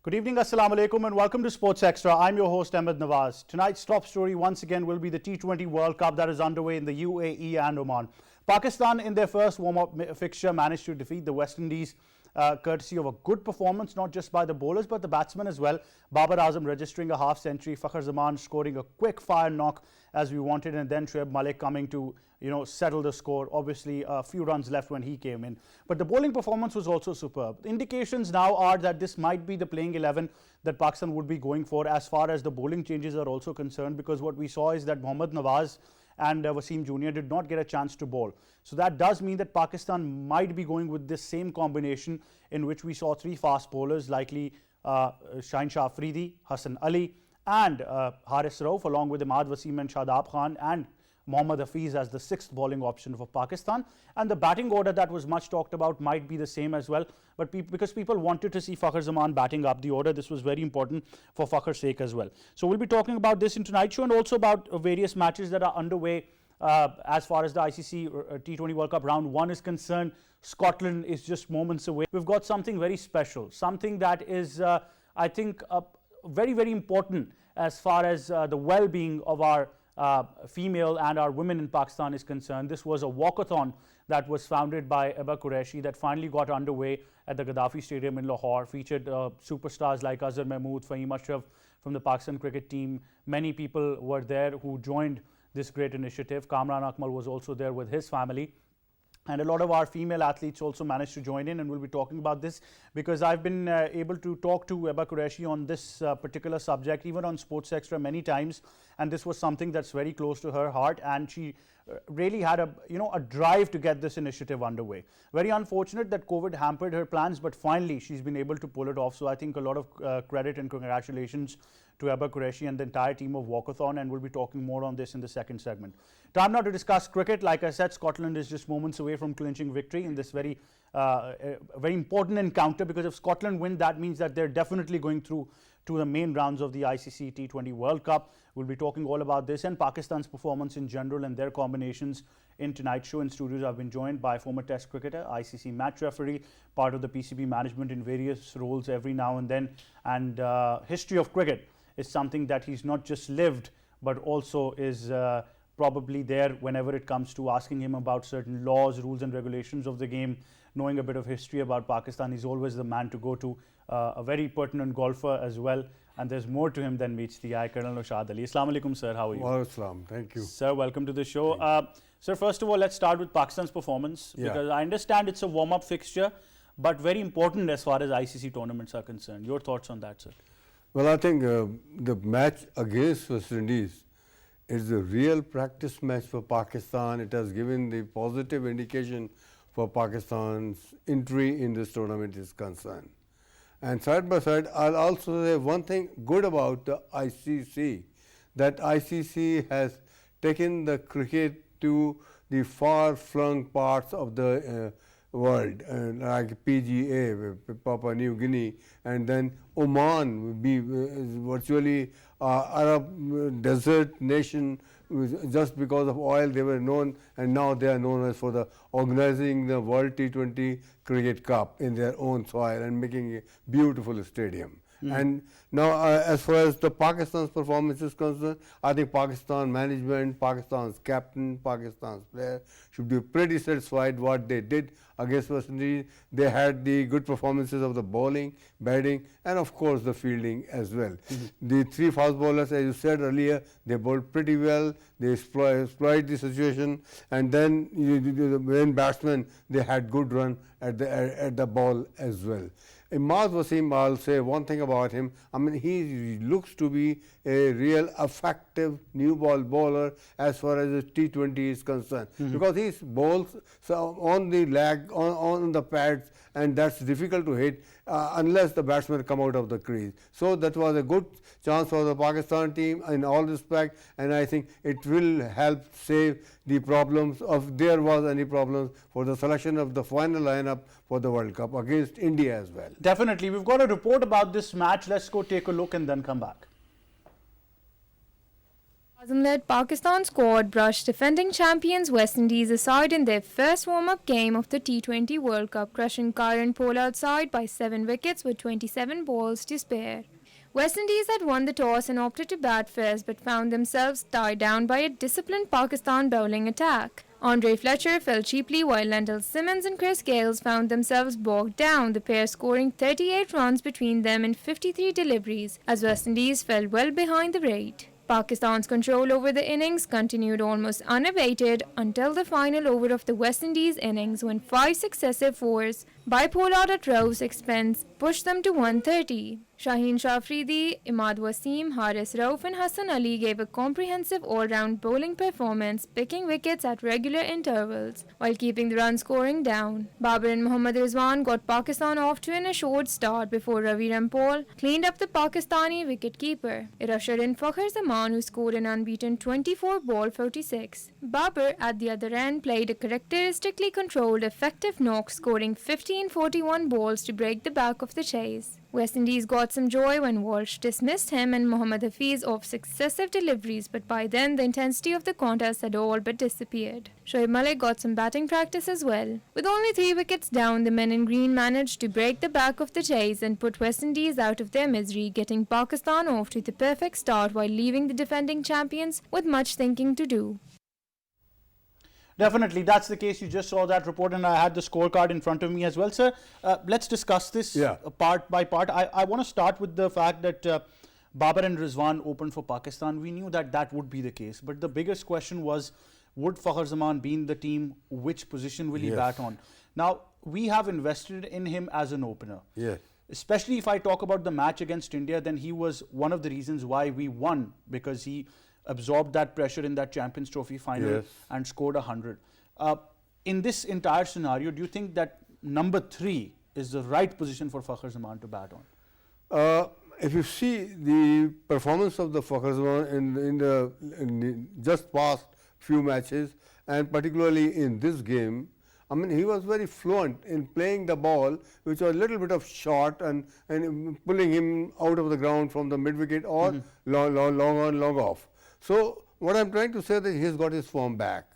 Good evening, Assalamu alaikum, and welcome to Sports Extra. I'm your host, Ahmad Nawaz. Tonight's top story once again will be the T20 World Cup that is underway in the UAE and Oman. Pakistan, in their first warm-up fixture, managed to defeat the West Indies courtesy of a good performance, not just by the bowlers but the batsmen as well. Babar Azam registering a half century, Fakhar Zaman scoring a quick fire knock as we wanted, and then Shoaib Malik coming to settle the score. Obviously a few runs left when he came in, but the bowling performance was also superb. Indications now are that this might be the playing 11 that Pakistan would be going for as far as the bowling changes are also concerned, because what we saw is that Asad Nawaz and Wasim Jr. did not get a chance to bowl. So that does mean that Pakistan might be going with this same combination in which we saw three fast bowlers, likely Shaheen Shah Afridi, Hassan Ali and Haris Rauf, along with Ahmad, Wasim and Shadab Khan and Mohammad Hafiz as the sixth bowling option for Pakistan. And the batting order that was much talked about might be the same as well, but because people wanted to see Fakhar Zaman batting up the order, this was very important for Fakhar's sake as well. So we'll be talking about this in tonight's show and also about various matches that are underway as far as the ICC T20 World Cup round 1 is concerned. Scotland is just moments away. We've got something very special, something that is I think very, very important as far as the well-being of our female and our women in Pakistan is concerned. This was a walkathon that was founded by Ebba Qureshi that finally got underway at the Gaddafi Stadium in Lahore, featured superstars like Azhar Mahmood, Fahim Ashraf from the Pakistan cricket team. Many people were there who joined this great initiative. Qainat Amil was also there with his family. And a lot of our female athletes also managed to join in, and we'll be talking about this because I've been able to talk to Ebba Qureshi on this particular subject, even on Sports Extra many times, and this was something that's very close to her heart, and she really had a drive to get this initiative underway. Very unfortunate that COVID hampered her plans, but finally she's been able to pull it off. So I think a lot of credit and congratulations to Ebba Qureshi and the entire team of Walkathon, and we'll be talking more on this in the second segment. Time now to discuss cricket. Like I said, Scotland is just moments away from clinching victory in this very important encounter, because if Scotland win, that means that they're definitely going through to the main rounds of the ICC T20 World Cup. We'll be talking all about this and Pakistan's performance in general and their combinations in tonight's show. In studios, I've been joined by former Test cricketer, ICC match referee, part of the PCB management in various roles every now and then, and history of cricket is something that he's not just lived but also is probably there whenever it comes to asking him about certain laws, rules and regulations of the game. Knowing a bit of history about Pakistan, he's always the man to go to. A very pertinent golfer as well, and there's more to him than meets the eye. Colonel Naushad Ali. Assalamu alaikum, sir. How are you? Wa alaikum. Thank you. Sir, welcome to the show. Sir, first of all, let's start with Pakistan's performance, because I understand it's a warm-up fixture, but very important as far as ICC tournaments are concerned. Your thoughts on that, sir? Well, I think the match against West Indies is a real practice match for Pakistan. It has given the positive indication for Pakistan's entry in this tournament is concerned. And side by side, I'll also say one thing good about the ICC, that ICC has taken the cricket to the far-flung parts of the world, like PGA, Papua New Guinea, and then Oman will be virtually Arab desert nation. Just because of oil they were known, and now they are known as for the organizing the World T20 Cricket Cup in their own soil and making a beautiful stadium. And now as far as the Pakistan's performance is concerned, I think Pakistan management, Pakistan's captain, Pakistan's player should be pretty satisfied what they did against West Indies. They had the good performances of the bowling, batting and of course the fielding as well. The three fast bowlers, as you said earlier, they bowled pretty well. They exploit the situation, and then the main batsmen, they had good run at the ball as well. Ahmad Wasim, I'll say one thing about him. I mean, he looks to be a real effective new ball bowler as far as the T20 is concerned, because he bowls on the leg, on the pads, and that's difficult to hit unless the batsmen come out of the crease. So that was a good chance for the Pakistan team in all respect, and I think it will help save the problems if there was any problems for the selection of the final lineup for the World Cup against India as well. Definitely. We've got a report about this match. Let's go take a look and then come back. Azam-led Pakistan squad brushed defending champions West Indies aside in their first warm-up game of the T20 World Cup, crushing current Pollard side by 7 wickets with 27 balls to spare. West Indies had won the toss and opted to bat first but found themselves tied down by a disciplined Pakistan bowling attack. Andre Fletcher fell cheaply while Lendl Simmons and Chris Gales found themselves bogged down, the pair scoring 38 runs between them in 53 deliveries as West Indies fell well behind the rate. Pakistan's control over the innings continued almost unabated until the final over of the West Indies innings when 5 successive fours by Pollard at Rauf's expense pushed them to 130. Shaheen Shafridi, Ahmad Wasim, Haris Rauf and Hassan Ali gave a comprehensive all-round bowling performance, picking wickets at regular intervals while keeping the run scoring down. Babar and Mohammad Rizwan got Pakistan off to an assured start before Ravi Rampal cleaned up the Pakistani wicket-keeper. It ushered in Fakhar Zaman, who scored an unbeaten 24 ball 46. Babar at the other end played a characteristically controlled, effective knock, scoring 15-41 balls to break the back of the chase. West Indies got some joy when Walsh dismissed him and Mohammad Hafiz off successive deliveries, but by then the intensity of the contest had all but disappeared. Shoaib Malik got some batting practice as well. With only 3 wickets down, the men in green managed to break the back of the chase and put West Indies out of their misery, getting Pakistan off to the perfect start while leaving the defending champions with much thinking to do. Definitely, that's the case. You just saw that report and I had the scorecard in front of me as well. Sir, let's discuss this part by part. I want to start with the fact that Babar and Rizwan opened for Pakistan. We knew that that would be the case. But the biggest question was, would Fakhar Zaman be in the team? Which position will he bat on? Now, we have invested in him as an opener. Yes. Especially if I talk about the match against India, then he was one of the reasons why we won, because he absorbed that pressure in that Champions Trophy final and scored 100. In this entire scenario, do you think that number 3 is the right position for Fakhar Zaman to bat on? If you see the performance of the Fakhar Zaman in the just past few matches, and particularly in this game, I mean, he was very fluent in playing the ball, which was a little bit of short and pulling him out of the ground from the mid-wicket or long on, long off. So what I'm trying to say that he's got his form back.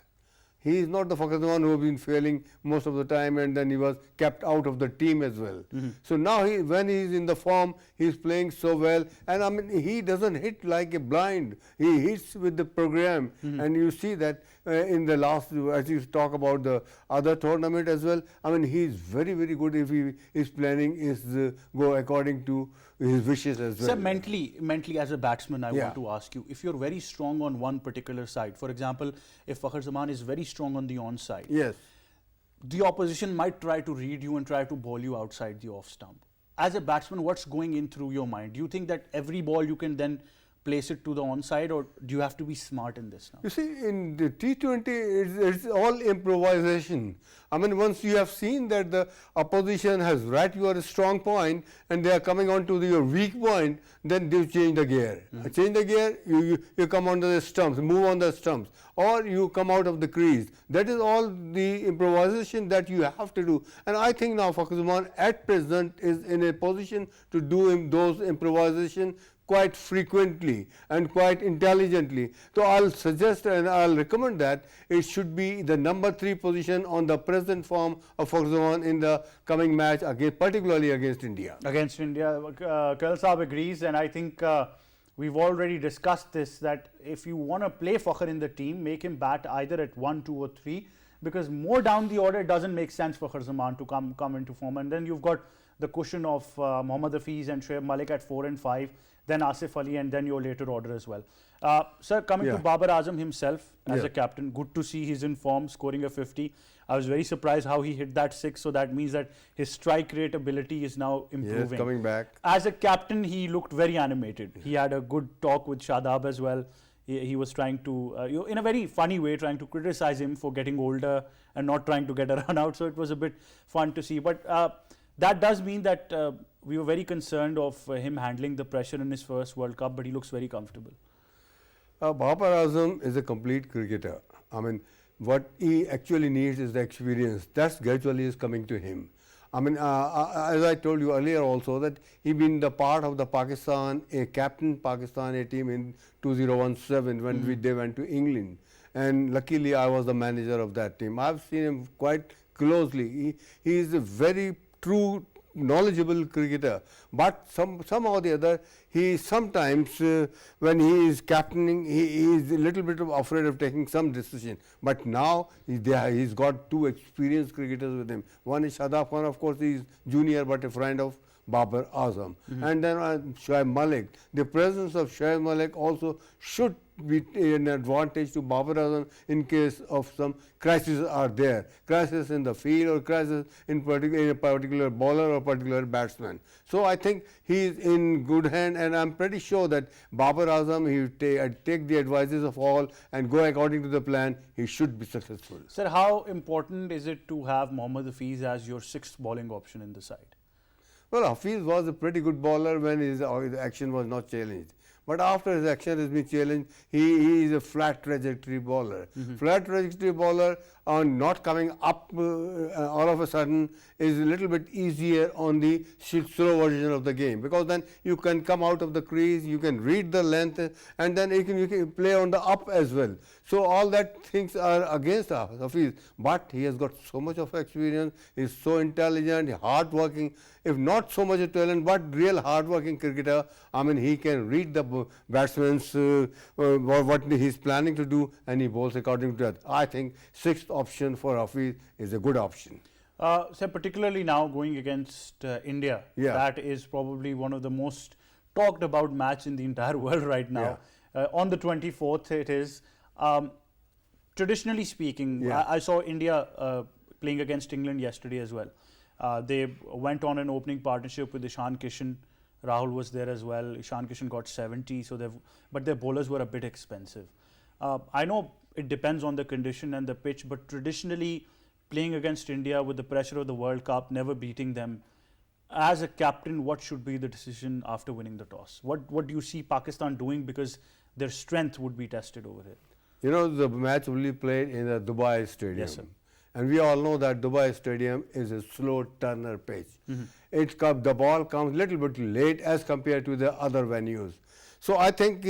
He is not the Fakhar Zaman who has been failing most of the time, and then he was kept out of the team as well. So now when he is in the form, he is playing so well, and I mean he doesn't hit like a blind. He hits with the program, and you see that in the last, as you talk about the other tournament as well. I mean he is very, very good if his planning is go according to his wishes as well. Sir, mentally as a batsman, I want to ask you, if you're very strong on one particular side, for example, if Fakhar Zaman is very strong on the on side, the opposition might try to read you and try to bowl you outside the off stump. As a batsman, what's going in through your mind? Do you think that every ball you can then place it to the onside, or do you have to be smart in this now? You see, in the T20, it's all improvisation. I mean, once you have seen that the opposition has read your strong point and they are coming on to your weak point, then you change the gear. Change the gear, you come onto the stumps, move on the stumps, or you come out of the crease. That is all the improvisation that you have to do. And I think now Fakhar Zaman at present is in a position to do those improvisation quite frequently and quite intelligently. So I'll suggest and I'll recommend that it should be the number 3 position on the present form of Fakhar Zaman in the coming match, particularly against India. Against India, Colonel Saab agrees, and I think we've already discussed this, that if you want to play Fakhar in the team, make him bat either at 1, 2 or 3, because more down the order it doesn't make sense for Fakhar Zaman to come into form. And then you've got the cushion of Mohammad Hafiz and Shoaib Malik at 4 and 5, then Asif Ali, and then your later order as well. Sir, coming to Babar Azam himself as a captain, good to see he's in form, scoring a 50. I was very surprised how he hit that 6, so that means that his strike rate ability is now improving. Yes, coming back. As a captain, he looked very animated. He had a good talk with Shadab as well. He was trying to, in a very funny way, trying to criticize him for getting older and not trying to get a run out. So it was a bit fun to see. But that does mean that we were very concerned of him handling the pressure in his first World Cup, but he looks very comfortable. Babar Azam is a complete cricketer. I mean, what he actually needs is the experience. That gradually is coming to him. I mean, as I told you earlier also that he been the part of the Pakistan, a captain Pakistan A team in 2017 when they went to England. And luckily I was the manager of that team. I've seen him quite closely. He is a very true, knowledgeable cricketer, but somehow or the other he sometimes when he is captaining he is a little bit afraid of taking some decision. But now he's got two experienced cricketers with him. One is Shadab Khan, of course he is junior but a friend of Babar Azam, and then Shoaib Malik. The presence of Shoaib Malik also should be an advantage to Babar Azam in case of some crises are there, crisis in the field or crisis in a particular bowler or particular batsman. So I think he is in good hand, and I'm pretty sure that Babar Azam, he will take the advices of all and go according to the plan. He should be successful. Sir, how important is it to have Mohammad Hafiz as your sixth bowling option in the side? Well, Hafiz was a pretty good bowler when his action was not challenged. But after his action has been challenged, he is a flat trajectory bowler. Flat trajectory bowler on not coming up all of a sudden is a little bit easier on the slow version of the game, because then you can come out of the crease, you can read the length, and then you can play on the up as well. So all that things are against Hafiz, but he has got so much of experience, he is so intelligent, hard working, if not so much a talent, but real hard working cricketer. I mean, he can read the batsman's what he is planning to do, and he bowls according to that. I think sixth option for Hafiz is a good option. So particularly now going against India, that is probably one of the most talked about match in the entire world right now. On the 24th it is. Traditionally speaking, I saw India playing against England yesterday as well. They went on an opening partnership with Ishan Kishan. Rahul was there as well. Ishan Kishan got 70, but their bowlers were a bit expensive. I know it depends on the condition and the pitch, but traditionally playing against India with the pressure of the World Cup, never beating them, as a captain, what should be the decision after winning the toss? What do you see Pakistan doing, because their strength would be tested over here? You know, the match will be played in the Dubai Stadium. Yes, sir. And we all know that Dubai Stadium is a slow turner pitch. The ball comes a little bit late as compared to the other venues. So I think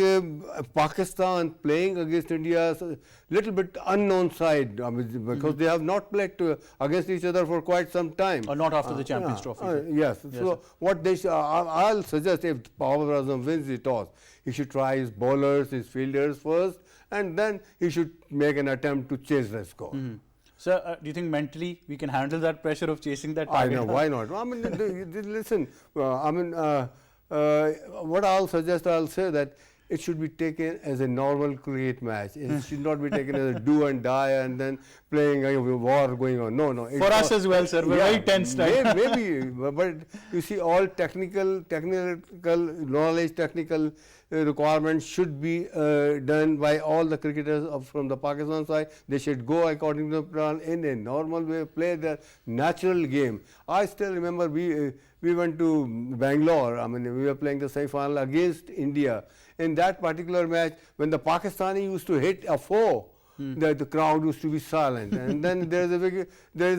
Pakistan playing against India is a little bit unknown side, because they have not played against each other for quite some time. Or not after the Champions Trophy. Yes. So what they I'll suggest, if Babar Azam wins the toss, he should try his bowlers, his fielders first, and then he should make an attempt to chase the score. Sir, do you think mentally we can handle that pressure of chasing that target? I know, why not? I mean, listen, what I'll suggest, I'll say that it should be taken as a normal cricket match. It should not be taken as a do and die and then playing a war going on. No. For us as well, sir. We're very tense time. Maybe, but you see, all technical knowledge, technical requirements should be done by all the cricketers from the Pakistan side. They should go according to the plan in a normal way, play their natural game. I still remember we went to Bangalore. I mean, we were playing the semi-final against India. In that particular match, when the Pakistani used to hit a four, the crowd used to be silent, and then there is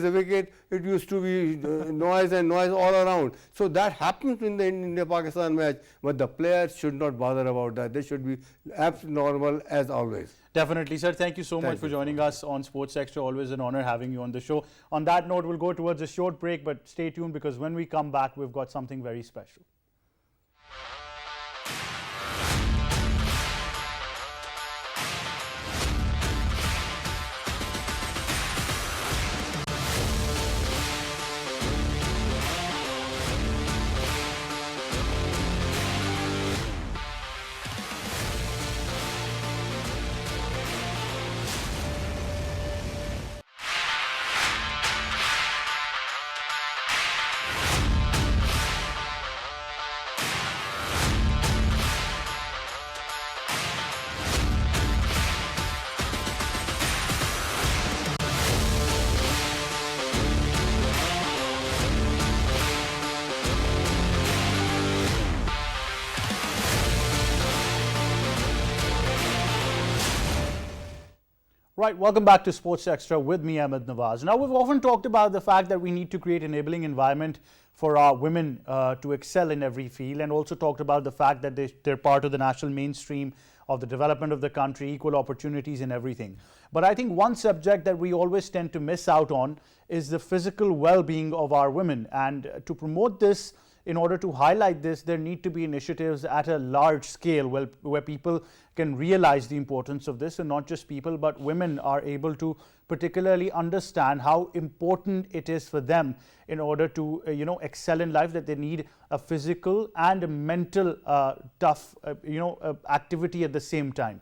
a wicket, it used to be noise all around. So that happens in the India-Pakistan match, but the players should not bother about that. They should be normal as always. Definitely, sir. Thank you so much for joining us on Sports Extra. Always an honor having you on the show. On that note, we'll go towards a short break, but stay tuned, because when we come back, we've got something very special. Right, welcome back to Sports Extra with me, Ahmad Nawaz. Now, we've often talked about the fact that we need to create an enabling environment for our women to excel in every field, and also talked about the fact that they're part of the national mainstream of the development of the country, equal opportunities and everything. But I think one subject that we always tend to miss out on is the physical well-being of our women. And to promote this, in order to highlight this, there need to be initiatives at a large scale where people can realize the importance of this, and not just people, but women are able to particularly understand how important it is for them in order to excel in life, that they need a physical and a mental tough activity at the same time.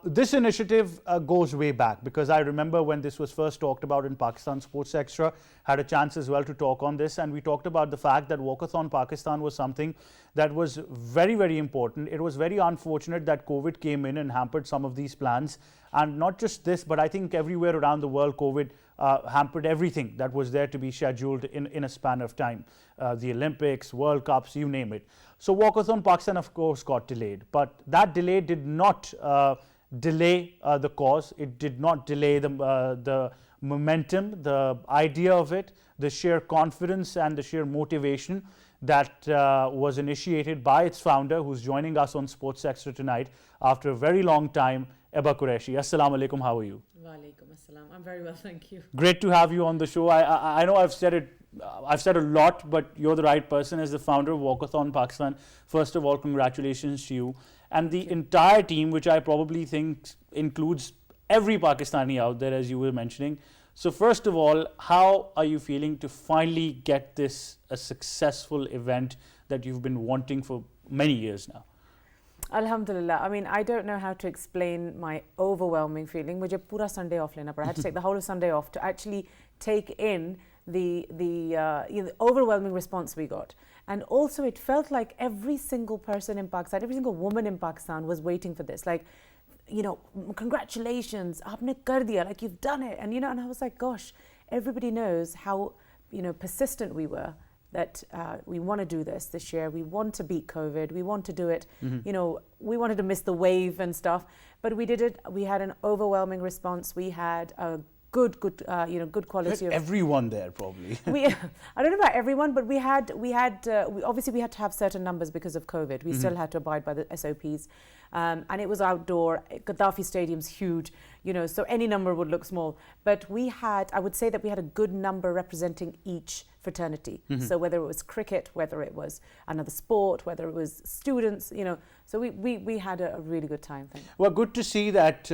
This initiative goes way back, because I remember when this was first talked about in Pakistan. Sports Extra had a chance as well to talk on this, and we talked about the fact that Walkathon Pakistan was something that was very, very important. It was very unfortunate that COVID came in and hampered some of these plans, and not just this, but I think everywhere around the world COVID hampered everything that was there to be scheduled in a span of time. The Olympics, World Cups, you name it. So Walkathon Pakistan, of course, got delayed, but that delay did not delay the cause. It did not delay the momentum, the idea of it, the sheer confidence and the sheer motivation that was initiated by its founder, who's joining us on Sports Extra tonight after a very long time, Ebba Qureshi. Assalamu alaikum, how are you? Walaikum assalam. I'm very well, thank you. Great to have you on the show. I know I've said a lot, but you're the right person as the founder of Walkathon Pakistan. First of all, congratulations to you and the entire team, which I probably think includes every Pakistani out there, as you were mentioning. So first of all, how are you feeling to finally get this a successful event that you've been wanting for many years now? Alhamdulillah. I mean, I don't know how to explain my overwhelming feeling. Mujhe pura Sunday off lena pada. I had to take the whole of Sunday off to actually take in the overwhelming response we got. And also it felt like every single person in Pakistan, every single woman in Pakistan was waiting for this. Like, congratulations, aapne kar diya, like you've done it. And and I was like, gosh, everybody knows how persistent we were, that we want to do this year. We want to beat COVID. We want to do it. We wanted to miss the wave and stuff, but we did it. We had an overwhelming response. We had a good quality of everyone there, probably. I don't know about everyone, but we obviously had to have certain numbers because of COVID. We still had to abide by the SOPs, and it was outdoor. Gaddafi Stadium's huge, so any number would look small. But I would say that we had a good number representing each fraternity. So whether it was cricket, whether it was another sport, whether it was students, so we had a really good time. Well, good to see that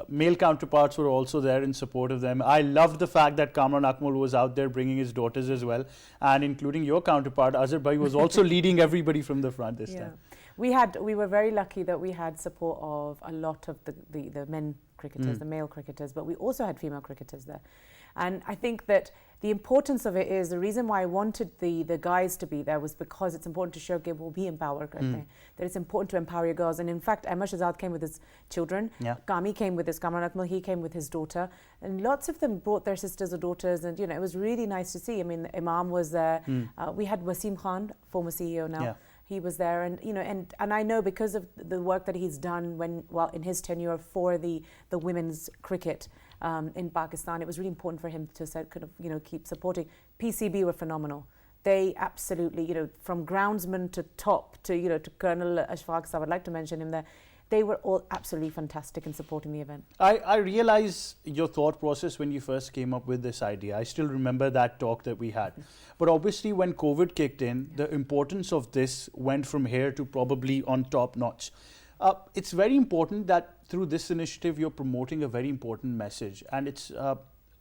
male counterparts were also there in support of them. I loved the fact that Qainat Amil was out there bringing his daughters as well, and including your counterpart, Asad Bhai, was also leading everybody from the front this time. We were very lucky that we had support of a lot of the men cricketers, the male cricketers, but we also had female cricketers there. And I think that the importance of it is, the reason why I wanted the guys to be there was because it's important to show that it's important to empower your girls. And in fact, Ahmad came with his children, Kami came with his, Qainat Amil, he came with his daughter, and lots of them brought their sisters or daughters, and it was really nice to see. I mean, the Imam was there. We had Wasim Khan, former CEO now. He was there, and and I know because of the work that he's done in his tenure for the women's cricket in Pakistan, it was really important for him to keep supporting. PCB were phenomenal. They absolutely, from groundsman to top to Colonel Ashfaq, I would like to mention him there. They were all absolutely fantastic in supporting the event. I realize your thought process when you first came up with this idea. I still remember that talk that we had. But obviously when COVID kicked in, the importance of this went from here to probably on top notch. It's very important that through this initiative you're promoting a very important message. And it's,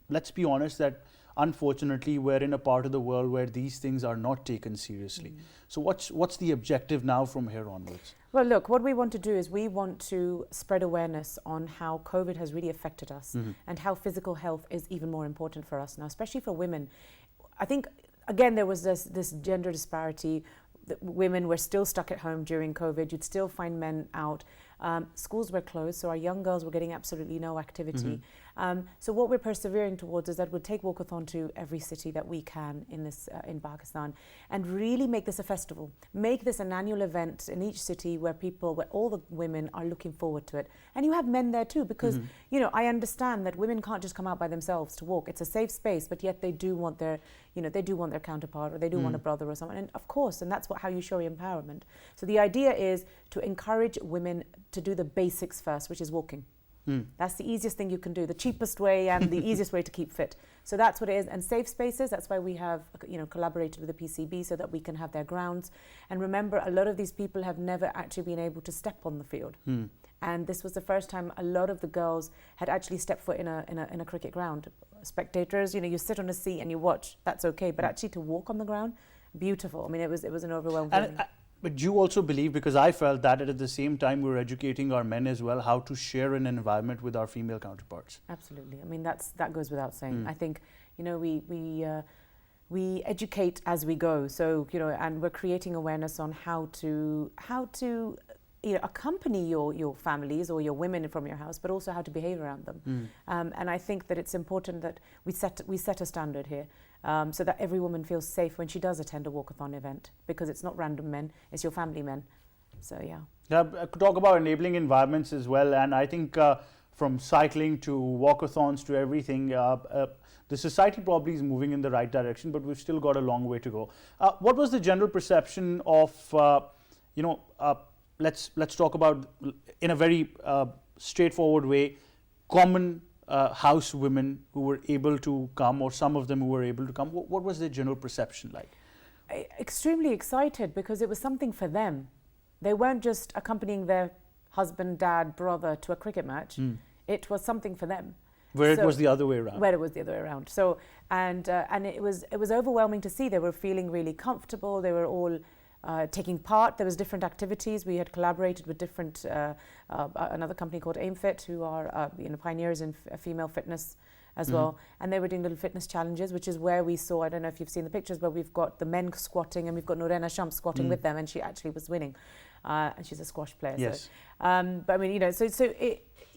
let's be honest, that unfortunately we're in a part of the world where these things are not taken seriously. So what's the objective now from here onwards? Well, look, what we want to do is we want to spread awareness on how COVID has really affected us and how physical health is even more important for us now, especially for women. I think, again, there was this gender disparity. Women were still stuck at home during COVID. You'd still find men out. Schools were closed, so our young girls were getting absolutely no activity. So what we're persevering towards is that we'll take Walkathon to every city that we can in this in Pakistan, and really make this a festival. Make this an annual event in each city where all the women are looking forward to it. And you have men there too, because you know, I understand that women can't just come out by themselves to walk. It's a safe space, but yet they do want their, you know, they do want their counterpart, or they do want a brother or someone. And of course, and that's how you show your empowerment. So the idea is to encourage women to do the basics first, which is walking. That's the easiest thing you can do, the cheapest way and the easiest way to keep fit. So that's what it is. And safe spaces, that's why we have, you know, collaborated with the PCB so that we can have their grounds. And remember, a lot of these people have never actually been able to step on the field. And this was the first time a lot of the girls had actually stepped foot in a cricket ground. Spectators, you know, you sit on a seat and you watch, that's okay. But actually to walk on the ground, beautiful. I mean, it was an overwhelming feeling. But you also believe, because I felt that at the same time we're educating our men as well how to share an environment with our female counterparts. Absolutely. I mean, that goes without saying. I think, you know, we educate as we go. So, you know, and we're creating awareness on how to you know, accompany your families or your women from your house, but also how to behave around them. And I think that it's important that we set a standard here. So that every woman feels safe when she does attend a walkathon event, because it's not random men, it's your family men. So yeah. Talk about enabling environments as well, and I think from cycling to walkathons to everything, the society probably is moving in the right direction, but we've still got a long way to go. What was the general perception of, you know, let's talk about, in a very straightforward way, common house women who were able to come, or some of them who were able to come? What was their general perception like? Extremely excited, because it was something for them. They weren't just accompanying their husband, dad, brother to a cricket match. It was something for them. Where it was the other way around. Where it was the other way around. So, and it was overwhelming to see. They were feeling really comfortable. They were all taking part. There was different activities. We had collaborated with different another company called AimFit, who are you know, pioneers in female fitness as well, and they were doing little fitness challenges, which is where we saw, I don't know if you've seen the pictures, but we've got the men squatting and we've got Norena Shams squatting with them, and she actually was winning, and she's a squash player. Yes. So, but I mean, you know, so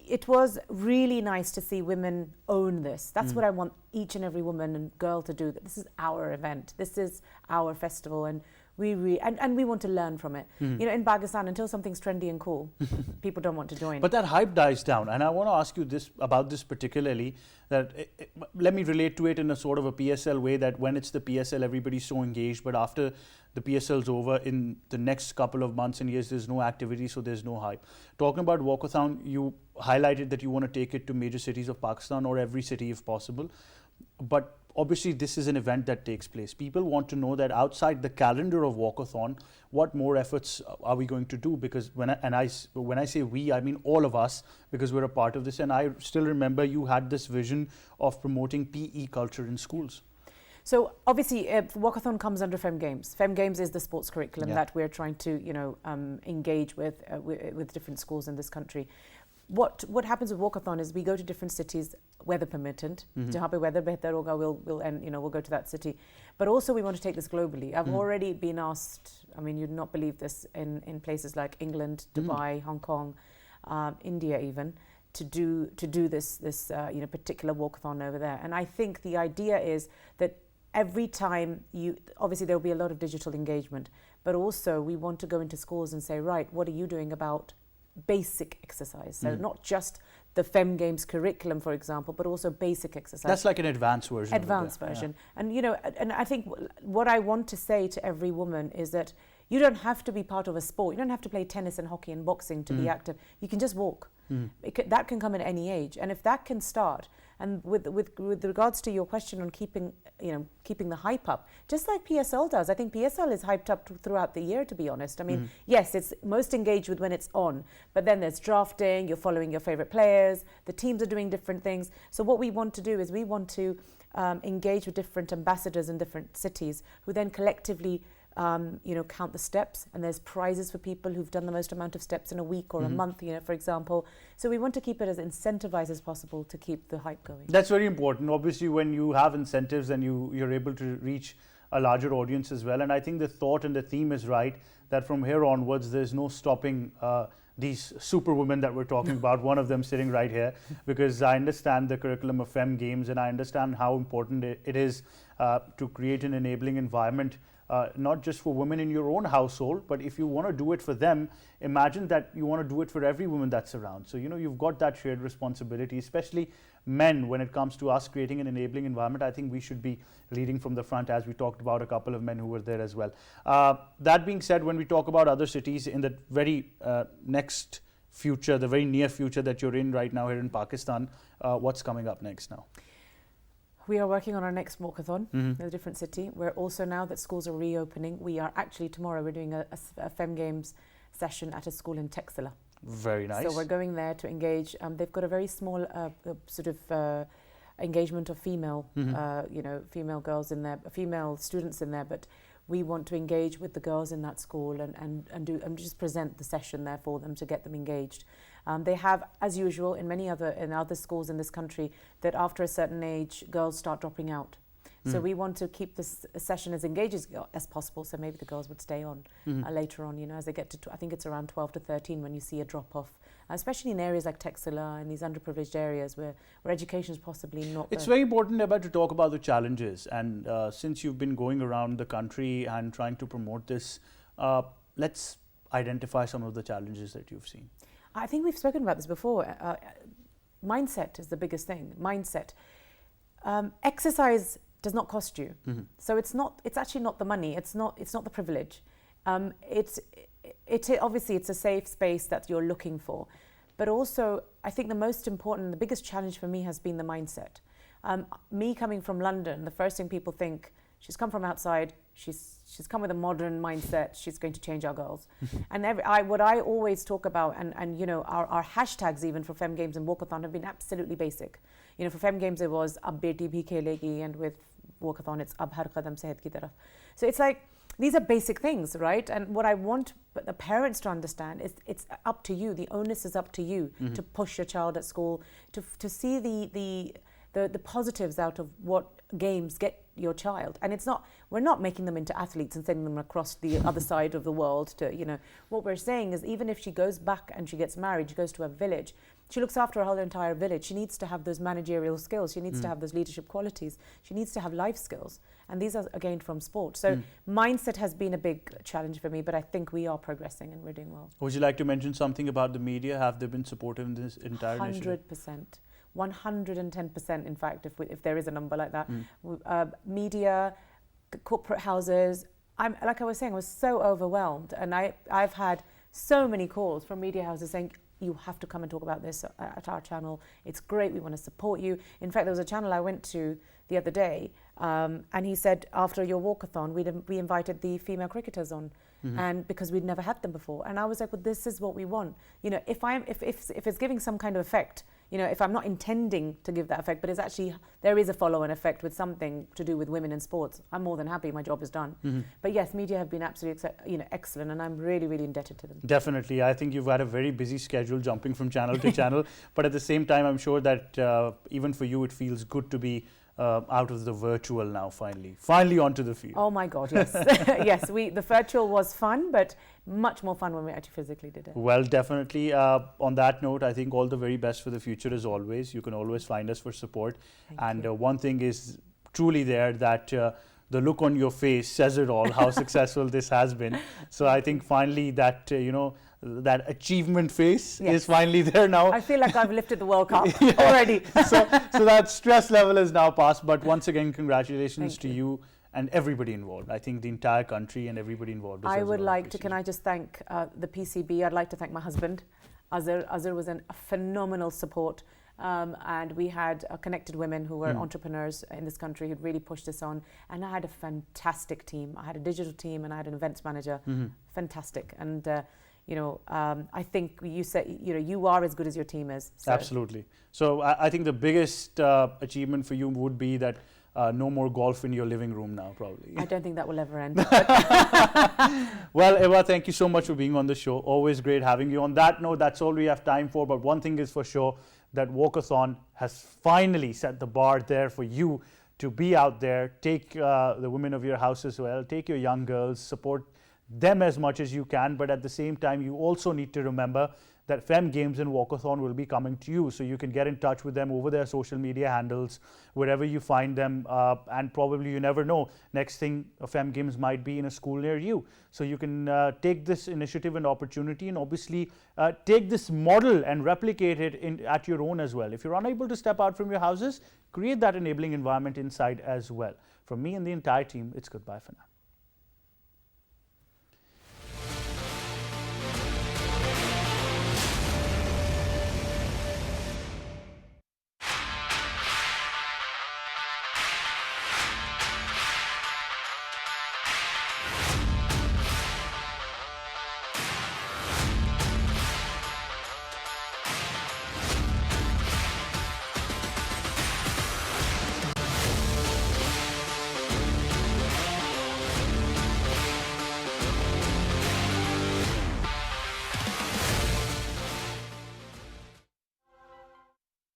it was really nice to see women own this. That's what I want each and every woman and girl to do. This is our event. This is our festival, and we want to learn from it. You know, in Pakistan, until something's trendy and cool, people don't want to join. But that hype dies down, and I want to ask you this about this particularly. That let me relate to it in a sort of a PSL way. That when it's the PSL, everybody's so engaged, but after the PSL's over, in the next couple of months and years, there's no activity, so there's no hype. Talking about Walkathon, you highlighted that you want to take it to major cities of Pakistan, or every city if possible. But obviously, this is an event that takes place. People want to know that outside the calendar of Walkathon, what more efforts are we going to do? Because when I say we, I mean all of us, because we're a part of this. And I still remember you had this vision of promoting PE culture in schools. So obviously, Walkathon comes under Femgames. Femgames is the sports curriculum that we're trying to, you know, engage with different schools in this country. What happens with Walkathon is we go to different cities, weather permittent. Jahan pe weather behtar hoga, we'll go to that city. But also we want to take this globally. I've already been asked, I mean, you'd not believe this, in places like England, Dubai, Hong Kong, India even, to do this you know, particular walkathon over there. And I think the idea is that every time obviously there'll be a lot of digital engagement, but also we want to go into schools and say, right, what are you doing about basic exercise? So not just the Femgames curriculum, for example, but also basic exercise. That's like an advanced version. Advanced version. Yeah. And you know, and I think what I want to say to every woman is that you don't have to be part of a sport. You don't have to play tennis and hockey and boxing to be active. You can just walk. That can come at any age. And if that can start, and with regards to your question on keeping the hype up, just like PSL does. I think PSL is hyped up throughout the year, to be honest. I mean, yes, it's most engaged with when it's on, but then there's drafting, you're following your favorite players, the teams are doing different things. So what we want to do is we want to engage with different ambassadors in different cities who then collectively count the steps, and there's prizes for people who've done the most amount of steps in a week or a month, you know, for example. So we want to keep it as incentivized as possible to keep the hype going. That's very important. Obviously, when you have incentives, and you're able to reach a larger audience as well. And I think the thought and the theme is right, that from here onwards, there's no stopping these superwomen that we're talking about, one of them sitting right here, because I understand the curriculum of Femgames and I understand how important it is to create an enabling environment, not just for women in your own household, but if you want to do it for them, imagine that you want to do it for every woman that's around. So, you've got that shared responsibility, especially men, when it comes to us creating an enabling environment. I think we should be leading from the front, as we talked about a couple of men who were there as well. That being said, when we talk about other cities in the very next future, the very near future that you're in right now here in Pakistan, what's coming up next now? We are working on our next walkathon in a different city. We're also, now that schools are reopening, we are actually, tomorrow, we're doing a Femgames session at a school in Texila. Very nice. So we're going there to engage. They've got a very small sort of engagement of female, female girls in there, female students in there, but we want to engage with the girls in that school and just present the session there for them to get them engaged. They have, as usual, in other schools in this country, that after a certain age, girls start dropping out. So we want to keep this session as engaged as possible, so maybe the girls would stay on later on, as they get to, I think it's around 12 to 13 when you see a drop-off, especially in areas like Texila and these underprivileged areas where education is possibly not... It's very important, Ebba, to talk about the challenges, and since you've been going around the country and trying to promote this, let's identify some of the challenges that you've seen. I think we've spoken about this before. Mindset is the biggest thing. Mindset. Exercise does not cost you, so it's actually not the money. It's not the privilege. Obviously it's a safe space that you're looking for, but also I think the most important, the biggest challenge for me has been the mindset. Me coming from London, the first thing people think, she's come from outside, she's come with a modern mindset, she's going to change our girls. And what I always talk about, and our hashtags even for Femgames and Walkathon have been absolutely basic. For Femgames it was Ab Beti Bhi Khelegi, and with Walkathon it's Ab Har Qadam Sehat Ki Taraf. So it's like, these are basic things, right? And what I want the parents to understand is it's up to you. The onus is up to you to push your child at school, to see the positives out of what games get your child. And we're not making them into athletes and sending them across the other side of the world to, what we're saying is, even if she goes back and she gets married, she goes to a village, she looks after her whole entire village. She needs to have those managerial skills. She needs to have those leadership qualities. She needs to have life skills. And these are again from sport. So mindset has been a big challenge for me, but I think we are progressing and we're doing well. Would you like to mention something about the media? Have they been supportive in this entire initiative? 100%. 110%, in fact, if there is a number like that. Media, corporate houses. Like I was saying, I was so overwhelmed, and I've had so many calls from media houses saying, you have to come and talk about this at our channel. It's great, we want to support you. In fact, there was a channel I went to the other day, and he said, after your walkathon, we invited the female cricketers on, and because we'd never had them before. And I was like, well, this is what we want. If it's giving some kind of effect, if I'm not intending to give that effect, but it's actually, there is a follow-on effect with something to do with women in sports, I'm more than happy, my job is done. But yes, media have been absolutely excellent, and I'm really, really indebted to them. Definitely. I think you've had a very busy schedule jumping from channel to channel, but at the same time, I'm sure that even for you, it feels good to be out of the virtual now, finally onto the field. Oh my God, yes. Yes, the virtual was fun, but much more fun when we actually physically did it. Well, definitely. On that note, I think all the very best for the future as always. You can always find us for support. Thank you. One thing is truly there, that the look on your face says it all, how successful this has been. So I think finally that, that achievement face is finally there now. I feel like I've lifted the World Cup already. so that stress level is now passed. But once again, congratulations to you and everybody involved. I think the entire country and everybody involved. I would like to, can I just thank the PCB? I'd like to thank my husband, Azhar. Azhar was a phenomenal support. And we had connected women who were entrepreneurs in this country who'd really pushed us on. And I had a fantastic team. I had a digital team and I had an events manager. Fantastic. And I think you said, you are as good as your team is. So. Absolutely. So I think the biggest achievement for you would be that no more golf in your living room now, probably. I don't think that will ever end. Well, Ebba, thank you so much for being on the show. Always great having you. On that note, that's all we have time for. But one thing is for sure, that Walkathon has finally set the bar there for you to be out there. Take the women of your house as well. Take your young girls, support them as much as you can, but at the same time you also need to remember that Femgames and Walkathon will be coming to you, so you can get in touch with them over their social media handles, wherever you find them, and probably, you never know, next thing Femgames might be in a school near you. So you can take this initiative and opportunity, and obviously take this model and replicate it at your own as well. If you're unable to step out from your houses, create that enabling environment inside as well. From me and the entire team, it's goodbye for now.